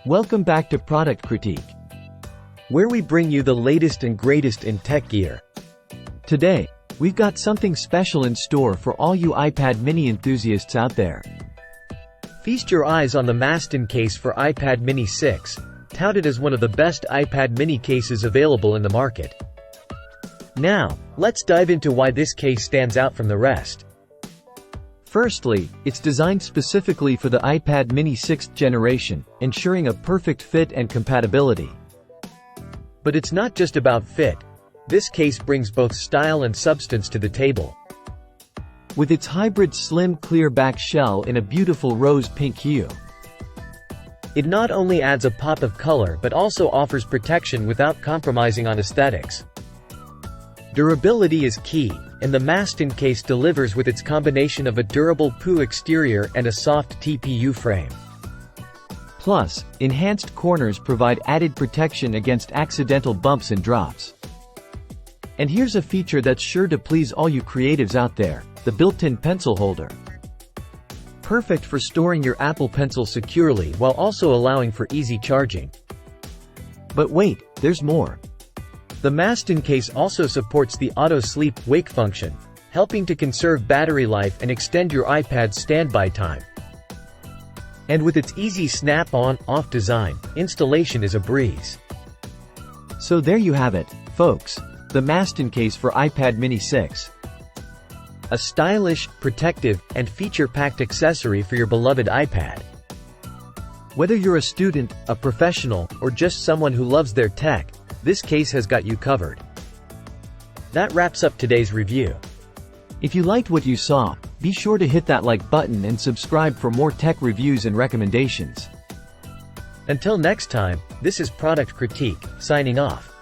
Welcome back to Product Critique, where we bring you the latest and greatest in tech gear. Today, we've got something special in store for all you iPad mini enthusiasts out there. Feast your eyes on the Mastten Case for iPad mini 6, touted as one of the best iPad mini cases available in the market. Now, let's dive into why this case stands out from the rest. Firstly, it's designed specifically for the iPad mini 6th generation, ensuring a perfect fit and compatibility. But it's not just about fit. This case brings both style and substance to the table. With its hybrid slim clear back shell in a beautiful rose pink hue, it not only adds a pop of color but also offers protection without compromising on aesthetics. Durability is key, and the Mastten Case delivers with its combination of a durable PU exterior and a soft TPU frame. Plus, enhanced corners provide added protection against accidental bumps and drops. And here's a feature that's sure to please all you creatives out there: the built-in pencil holder. Perfect for storing your Apple Pencil securely while also allowing for easy charging. But wait, there's more. The Mastten Case also supports the auto sleep-wake function, helping to conserve battery life and extend your iPad's standby time. And with its easy snap-on/off design, installation is a breeze. So there you have it, folks, the Mastten Case for iPad mini 6. A stylish, protective, and feature-packed accessory for your beloved iPad. Whether you're a student, a professional, or just someone who loves their tech, this case has got you covered. That wraps up today's review. If you liked what you saw, be sure to hit that like button and subscribe for more tech reviews and recommendations. Until next time, this is Product Critique, signing off.